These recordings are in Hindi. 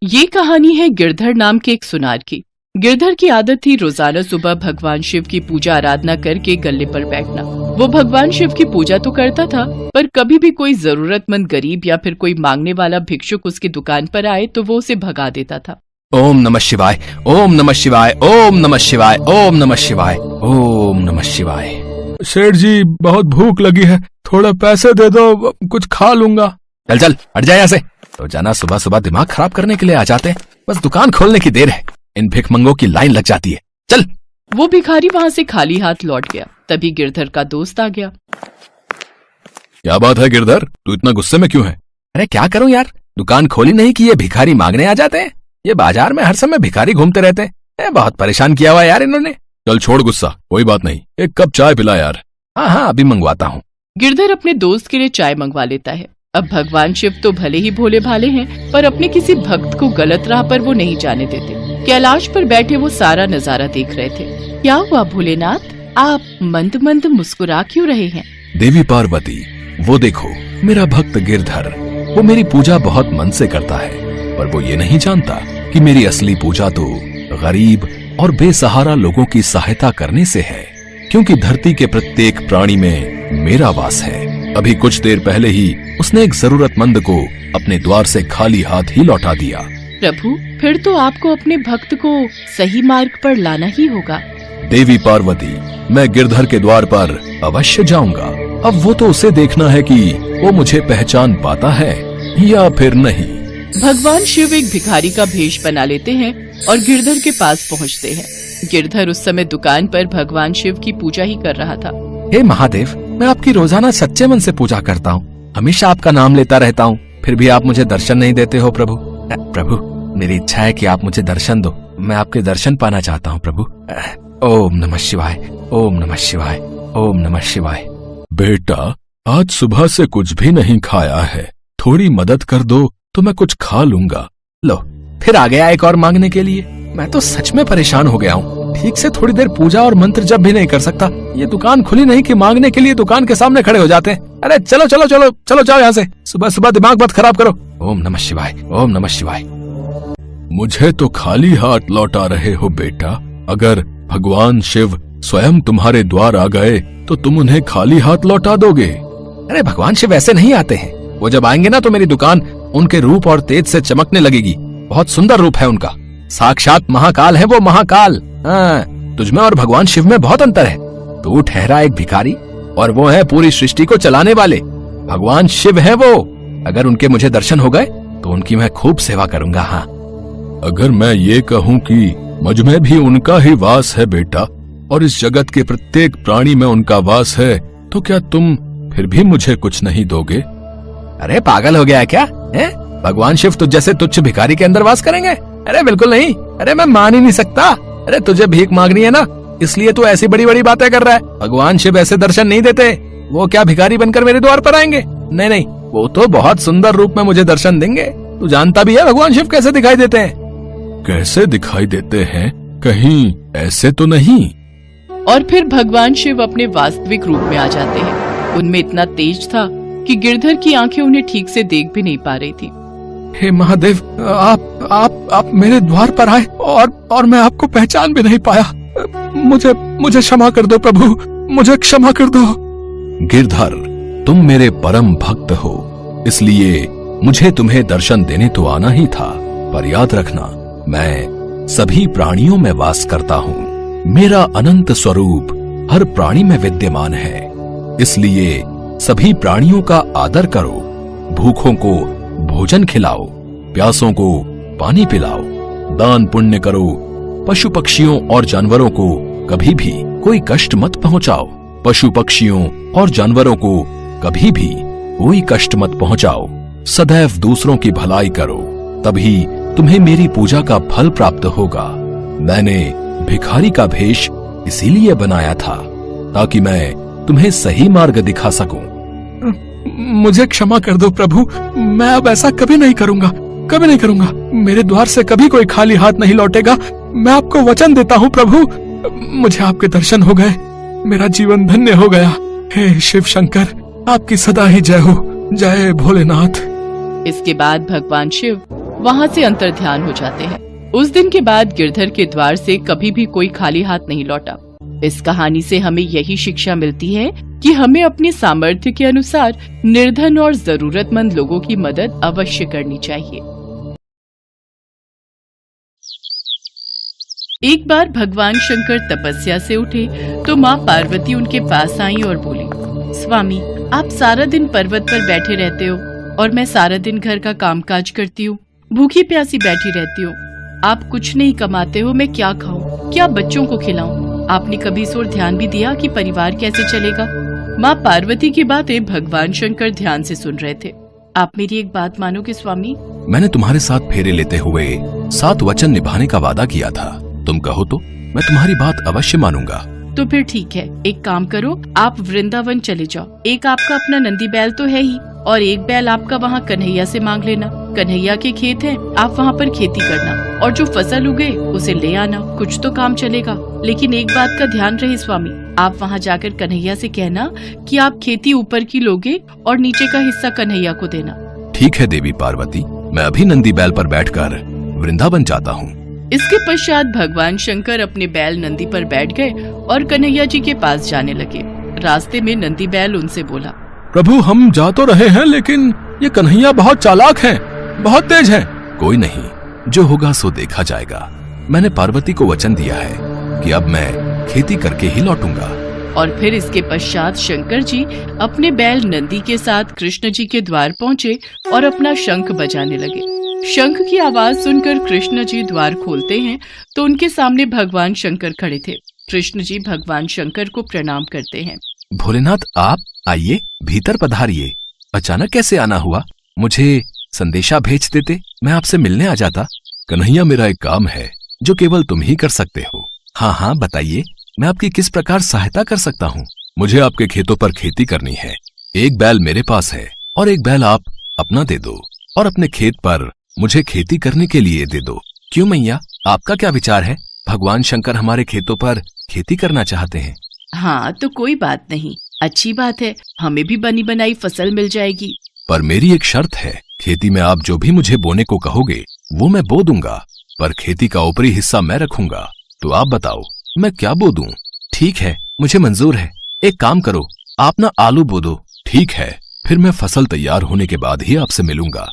ये कहानी है गिरधर नाम के एक सुनार की। गिरधर की आदत थी रोजाना सुबह भगवान शिव की पूजा आराधना करके गल्ले पर बैठना। वो भगवान शिव की पूजा तो करता था, पर कभी भी कोई जरूरतमंद गरीब या फिर कोई मांगने वाला भिक्षुक उसकी दुकान पर आए तो वो उसे भगा देता था। ओम नमः शिवाय, ओम नमः शिवाय, ओम नमः शिवाय, ओम नमः शिवाय, ओम नमः शिवाय। सेठ जी, बहुत भूख लगी है, थोड़ा पैसे दे दो, कुछ खा लूंगा। चल चल हट जाए यहाँ से। तो जाना सुबह सुबह दिमाग खराब करने के लिए आ जाते हैं। बस दुकान खोलने की देर है, इन भिखमंगों की लाइन लग जाती है। चल। वो भिखारी वहाँ से खाली हाथ लौट गया। तभी गिरधर का दोस्त आ गया। क्या बात है गिरधर, तू इतना गुस्से में क्यों है? अरे क्या करूं यार, दुकान खोली नहीं कि ये भिखारी मांगने आ जाते हैं। ये बाजार में हर समय भिखारी घूमते रहते हैं। बहुत परेशान किया हुआ यार इन्होंने। चल छोड़ गुस्सा, कोई बात नहीं, एक कप चाय पिला यार। हाँ अभी मंगवाता हूँ। गिरधर अपने दोस्त के लिए चाय मंगवा लेता है। अब भगवान शिव तो भले ही भोले भाले हैं, पर अपने किसी भक्त को गलत राह पर वो नहीं जाने देते। कैलाश पर बैठे वो सारा नजारा देख रहे थे। क्या हुआ भोलेनाथ, आप मंद मंद मुस्कुरा क्यों रहे हैं? देवी पार्वती, वो देखो मेरा भक्त गिरधर, वो मेरी पूजा बहुत मन से करता है, पर वो ये नहीं जानता कि मेरी असली पूजा तो गरीब और बेसहारा लोगों की सहायता करने से है, क्योंकि धरती के प्रत्येक प्राणी में मेरा वास है। अभी कुछ देर पहले ही उसने एक जरूरतमंद को अपने द्वार से खाली हाथ ही लौटा दिया। प्रभु, फिर तो आपको अपने भक्त को सही मार्ग पर लाना ही होगा। देवी पार्वती, मैं गिरधर के द्वार पर अवश्य जाऊंगा। अब वो तो उसे देखना है कि वो मुझे पहचान पाता है या फिर नहीं। भगवान शिव एक भिखारी का भेष बना लेते हैं और गिरधर के पास पहुंचते हैं। गिरधर उस समय दुकान पर भगवान शिव की पूजा ही कर रहा था। हे महादेव, मैं आपकी रोजाना सच्चे मन से पूजा करता हूँ, हमेशा आपका नाम लेता रहता हूँ, फिर भी आप मुझे दर्शन नहीं देते हो प्रभु। प्रभु, मेरी इच्छा है कि आप मुझे दर्शन दो, मैं आपके दर्शन पाना चाहता हूँ प्रभु। ओम नमः शिवाय, ओम नमः शिवाय, ओम नमः शिवाय। बेटा, आज सुबह से कुछ भी नहीं खाया है, थोड़ी मदद कर दो तो मैं कुछ खा लूंगा। लो, फिर आ गया एक और मांगने के लिए। मैं तो सच में परेशान हो गया हूँ, ठीक से थोड़ी देर पूजा और मंत्र जप भी नहीं कर सकता। ये दुकान खुली नहीं कि मांगने के लिए दुकान के सामने खड़े हो जाते हैं। अरे चलो चलो चलो चलो जाओ यहाँ से, सुबह सुबह दिमाग मत खराब करो। ओम नमः शिवाय, ओम नमः शिवाय। मुझे तो खाली हाथ लौटा रहे हो बेटा। अगर भगवान शिव स्वयं तुम्हारे द्वार आ गए तो तुम उन्हें खाली हाथ लौटा दोगे? अरे भगवान शिव ऐसे नहीं आते हैं, वो जब आएंगे ना तो मेरी दुकान उनके रूप और तेज से चमकने लगेगी। बहुत सुंदर रूप है उनका, साक्षात महाकाल है वो, महाकाल। हाँ, तुझमें और भगवान शिव में बहुत अंतर है। तू ठहरा एक भिखारी और वो है पूरी सृष्टि को चलाने वाले। भगवान शिव है वो। अगर उनके मुझे दर्शन हो गए तो उनकी मैं खूब सेवा करूंगा। हाँ, अगर मैं ये कहूँ कि मुझ में भी उनका ही वास है बेटा, और इस जगत के प्रत्येक प्राणी में उनका वास है, तो क्या तुम फिर भी मुझे कुछ नहीं दोगे? अरे पागल हो गया है क्या है? भगवान शिव तुझ जैसे तुच्छ भिखारी के अंदर वास करेंगे? अरे बिल्कुल नहीं। अरे मैं मान ही नहीं सकता। अरे तुझे भीख मांगनी है ना, इसलिए तू ऐसी बड़ी बड़ी बातें कर रहा है। भगवान शिव ऐसे दर्शन नहीं देते। वो क्या भिखारी बनकर मेरे द्वार पर आएंगे? नहीं नहीं, वो तो बहुत सुंदर रूप में मुझे दर्शन देंगे। तू जानता भी है भगवान शिव कैसे दिखाई देते हैं। कैसे दिखाई देते हैं? कहीं ऐसे तो नहीं? और फिर भगवान शिव अपने वास्तविक रूप में आ जाते हैं। उनमें इतना तेज था कि गिरधर की आंखें उन्हें ठीक से देख भी नहीं पा रही थी। हे महादेव, आप मेरे द्वार पर आए और मैं आपको पहचान भी नहीं पाया। मुझे क्षमा कर दो प्रभु, मुझे क्षमा कर दो। गिरधर, तुम मेरे परम भक्त हो, इसलिए मुझे तुम्हें दर्शन देने तो आना ही था, पर याद रखना मैं सभी प्राणियों में वास करता हूँ। मेरा अनंत स्वरूप हर प्राणी में विद्यमान है, इसलिए सभी प्राणियों का आदर करो। भूखों को भोजन खिलाओ, प्यासों को पानी पिलाओ, दान पुण्य करो। पशु पक्षियों और जानवरों को कभी भी कोई कष्ट मत पहुंचाओ। पशु पक्षियों और जानवरों को कभी भी कोई कष्ट मत पहुंचाओ। सदैव दूसरों की भलाई करो, तभी तुम्हें मेरी पूजा का फल प्राप्त होगा। मैंने भिखारी का भेष इसीलिए बनाया था ताकि मैं तुम्हें सही मार्ग दिखा सकूं। मुझे क्षमा कर दो प्रभु, मैं अब ऐसा कभी नहीं करूंगा, कभी नहीं करूंगा। मेरे द्वार से कभी कोई खाली हाथ नहीं लौटेगा। मैं आपको वचन देता हूँ प्रभु, मुझे आपके दर्शन हो गए, मेरा जीवन धन्य हो गया। हे शिव शंकर, आपकी सदा ही जय हो। जय भोलेनाथ। इसके बाद भगवान शिव वहाँ से अंतर्ध्यान हो जाते हैं। उस दिन के बाद गिरधर के द्वार से कभी भी कोई खाली हाथ नहीं लौटा। इस कहानी से हमें यही शिक्षा मिलती है कि हमें अपने सामर्थ्य के अनुसार निर्धन और जरूरतमंद लोगों की मदद अवश्य करनी चाहिए। एक बार भगवान शंकर तपस्या से उठे तो माँ पार्वती उनके पास आई और बोली, स्वामी, आप सारा दिन पर्वत पर बैठे रहते हो और मैं सारा दिन घर का कामकाज करती हूँ, भूखी प्यासी बैठी रहती हूँ। आप कुछ नहीं कमाते हो, मैं क्या खाऊं, क्या बच्चों को खिलाऊं? आपने कभी इस ओर ध्यान भी दिया कि परिवार कैसे चलेगा? माँ पार्वती की बातें भगवान शंकर ध्यान से सुन रहे थे। आप मेरी एक बात मानोगे स्वामी? मैंने तुम्हारे साथ फेरे लेते हुए 7 वचन निभाने का वादा किया था। तुम कहो तो मैं तुम्हारी बात अवश्य मानूंगा। तो फिर ठीक है, एक काम करो, आप वृंदावन चले जाओ। एक आपका अपना नंदी बैल तो है ही, और एक बैल आपका वहाँ कन्हैया से मांग लेना। कन्हैया के खेत हैं, आप वहाँ पर खेती करना और जो फसल उगे उसे ले आना। कुछ तो काम चलेगा। लेकिन एक बात का ध्यान रहे स्वामी, आप वहाँ जाकर कन्हैया से कहना कि आप खेती ऊपर की लोगे और नीचे का हिस्सा कन्हैया को देना। ठीक है देवी पार्वती, मैं अभी नंदी बैल पर बैठकर वृंदावन जाता हूँ। इसके पश्चात भगवान शंकर अपने बैल नंदी पर बैठ गए और कन्हैया जी के पास जाने लगे। रास्ते में नंदी बैल उनसे बोला, प्रभु, हम जा तो रहे हैं लेकिन ये कन्हैया बहुत चालाक हैं, बहुत तेज हैं। कोई नहीं, जो होगा सो देखा जाएगा। मैंने पार्वती को वचन दिया है कि अब मैं खेती करके ही लौटूंगा। और फिर इसके पश्चात शंकर जी अपने बैल नंदी के साथ कृष्ण जी के द्वार पहुँचे और अपना शंख बजाने लगे। शंख की आवाज सुनकर कृष्ण जी द्वार खोलते हैं तो उनके सामने भगवान शंकर खड़े थे। कृष्ण जी भगवान शंकर को प्रणाम करते हैं। भोलेनाथ, आप आइए, भीतर पधारिए। अचानक कैसे आना हुआ? मुझे संदेशा भेज देते, मैं आपसे मिलने आ जाता। कन्हैया, मेरा एक काम है जो केवल तुम ही कर सकते हो। हाँ हाँ, बताइए, मैं आपकी किस प्रकार सहायता कर सकता हूँ? मुझे आपके खेतों पर खेती करनी है। एक बैल मेरे पास है और एक बैल आप अपना दे दो और अपने खेत पर मुझे खेती करने के लिए दे दो। क्यों मैया, आपका क्या विचार है? भगवान शंकर हमारे खेतों पर खेती करना चाहते हैं। हाँ, तो कोई बात नहीं, अच्छी बात है, हमें भी बनी बनाई फसल मिल जाएगी। पर मेरी एक शर्त है, खेती में आप जो भी मुझे बोने को कहोगे वो मैं बो दूंगा, पर खेती का ऊपरी हिस्सा मैं रखूंगा। तो आप बताओ मैं क्या बो दूं? ठीक है, मुझे मंजूर है। एक काम करो, आप ना आलू बो दो। ठीक है, फिर मैं फसल तैयार होने के बाद ही आपसे मिलूंगा।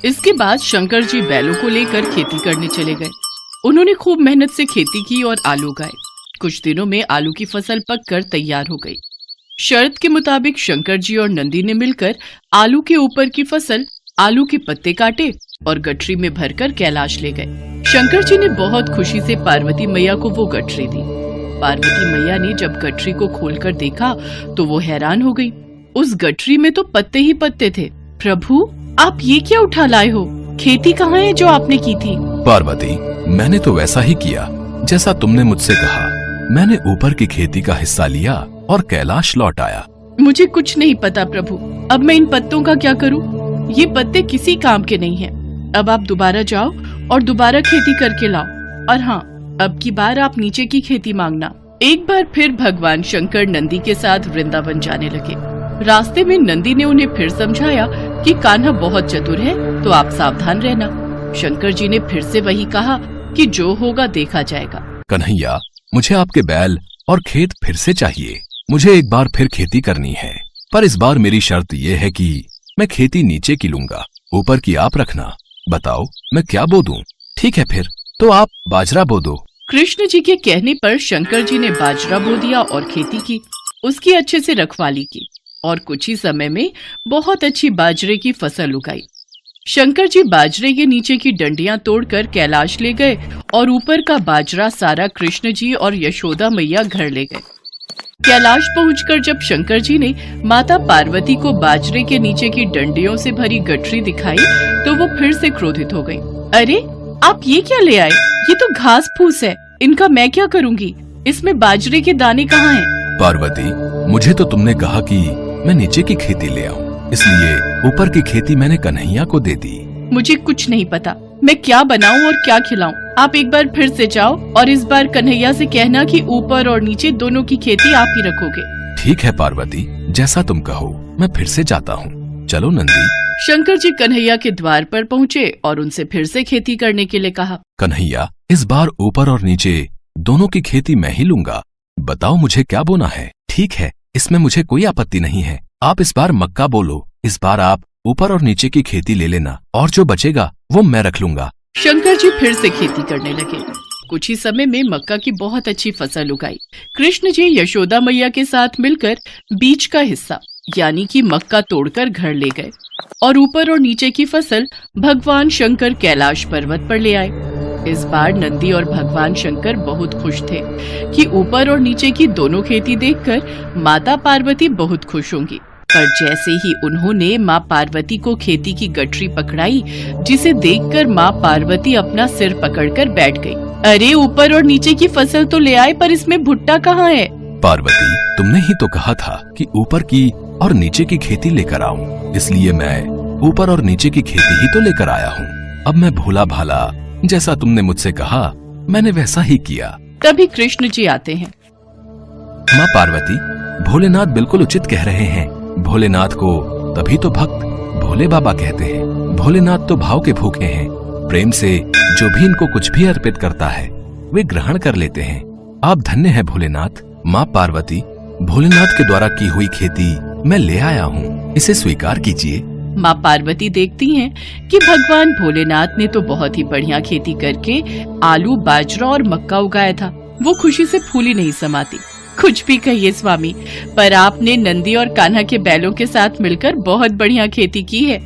इसके बाद शंकर जी बैलों को लेकर खेती करने चले गए। उन्होंने खूब मेहनत से खेती की और आलू उगाए। कुछ दिनों में आलू की फसल पककर तैयार हो गई। शर्त के मुताबिक शंकर जी और नंदी ने मिलकर आलू के ऊपर की फसल, आलू के पत्ते काटे और गठरी में भरकर कैलाश ले गए। शंकर जी ने बहुत खुशी से पार्वती मैया को वो गठरी दी। पार्वती मैया ने जब गठरी को खोलकर देखा तो वो हैरान हो गई। उस गठरी में तो पत्ते ही पत्ते थे। प्रभु, आप ये क्या उठा लाए हो? खेती कहाँ है जो आपने की थी? पार्वती, मैंने तो वैसा ही किया जैसा तुमने मुझसे कहा। मैंने ऊपर की खेती का हिस्सा लिया और कैलाश लौट आया। मुझे कुछ नहीं पता प्रभु, अब मैं इन पत्तों का क्या करूं? ये पत्ते किसी काम के नहीं हैं। अब आप दोबारा जाओ और दोबारा खेती करके लाओ। और हाँ, अब की बार आप नीचे की खेती मांगना। एक बार फिर भगवान शंकर नंदी के साथ वृंदावन जाने लगे। रास्ते में नंदी ने उन्हें फिर समझाया कि कान्हा बहुत चतुर है, तो आप सावधान रहना। शंकर जी ने फिर से वही कहा कि जो होगा देखा जाएगा। कन्हैया, मुझे आपके बैल और खेत फिर से चाहिए। मुझे एक बार फिर खेती करनी है, पर इस बार मेरी शर्त ये है कि मैं खेती नीचे की लूंगा, ऊपर की आप रखना। बताओ मैं क्या बो दूं? ठीक है, फिर तो आप बाजरा बो दो। कृष्ण जी के कहने पर शंकर जी ने बाजरा बो दिया और खेती की। उसकी अच्छे से रखवाली की और कुछ ही समय में बहुत अच्छी बाजरे की फसल उगाई। शंकर जी बाजरे के नीचे की डंडियां तोड़कर कैलाश ले गए और ऊपर का बाजरा सारा कृष्ण जी और यशोदा मैया घर ले गए। कैलाश पहुंचकर जब शंकर जी ने माता पार्वती को बाजरे के नीचे की डंडियों से भरी गठरी दिखाई तो वो फिर से क्रोधित हो गई। अरे, आप ये क्या ले आए? ये तो घास फूस है, इनका मैं क्या करूंगी? इसमें बाजरे के दाने कहाँ हैं? पार्वती, मुझे तो तुमने कहा कि मैं नीचे की खेती ले आऊं, इसलिए ऊपर की खेती मैंने कन्हैया को दे दी। मुझे कुछ नहीं पता, मैं क्या बनाऊं और क्या खिलाऊं। आप एक बार फिर से जाओ और इस बार कन्हैया से कहना कि ऊपर और नीचे दोनों की खेती आप ही रखोगे। ठीक है पार्वती, जैसा तुम कहो, मैं फिर से जाता हूँ। चलो नंदी, शंकर जी कन्हैया के द्वार पर पहुँचे और उनसे फिर से खेती करने के लिए कहा। कन्हैया, इस बार ऊपर और नीचे दोनों की खेती मैं ही लूंगा। बताओ मुझे क्या बोना है। ठीक है, इसमें मुझे कोई आपत्ति नहीं है। आप इस बार मक्का बोलो। इस बार आप ऊपर और नीचे की खेती ले लेना और जो बचेगा वो मैं रख लूंगा। शंकर जी फिर से खेती करने लगे। कुछ ही समय में मक्का की बहुत अच्छी फसल उगाई। कृष्ण जी यशोदा मैया के साथ मिलकर बीज का हिस्सा यानी कि मक्का तोड़कर घर ले गए और ऊपर और नीचे की फसल भगवान शंकर कैलाश पर्वत पर ले आए। इस बार नंदी और भगवान शंकर बहुत खुश थे कि ऊपर और नीचे की दोनों खेती देखकर माता पार्वती बहुत खुश होंगी। पर जैसे ही उन्होंने माँ पार्वती को खेती की गठरी पकड़ाई, जिसे देखकर माँ पार्वती अपना सिर पकड़कर बैठ गई। अरे, ऊपर और नीचे की फसल तो ले आए, पर इसमें भुट्टा कहाँ है? पार्वती, तुमने ही तो कहा था कि ऊपर की और नीचे की खेती लेकर आऊं, इसलिए मैं ऊपर और नीचे की खेती ही तो लेकर आया हूँ। अब मैं भोला भाला जैसा तुमने मुझसे कहा मैंने वैसा ही किया। तभी कृष्ण जी आते हैं। माँ पार्वती, भोलेनाथ बिल्कुल उचित कह रहे हैं। भोलेनाथ को तभी तो भक्त भोले बाबा कहते हैं। भोलेनाथ तो भाव के भूखे हैं। प्रेम से जो भी इनको कुछ भी अर्पित करता है वे ग्रहण कर लेते हैं। आप धन्य हैं भोलेनाथ। माँ पार्वती, भोलेनाथ के द्वारा की हुई खेती मैं ले आया हूँ, इसे स्वीकार कीजिए। माँ पार्वती देखती हैं कि भगवान भोलेनाथ ने तो बहुत ही बढ़िया खेती करके आलू, बाजरा और मक्का उगाया था। वो खुशी से फूली नहीं समाती। कुछ भी कहिए स्वामी, पर आपने नंदी और कान्हा के बैलों के साथ मिलकर बहुत बढ़िया खेती की है।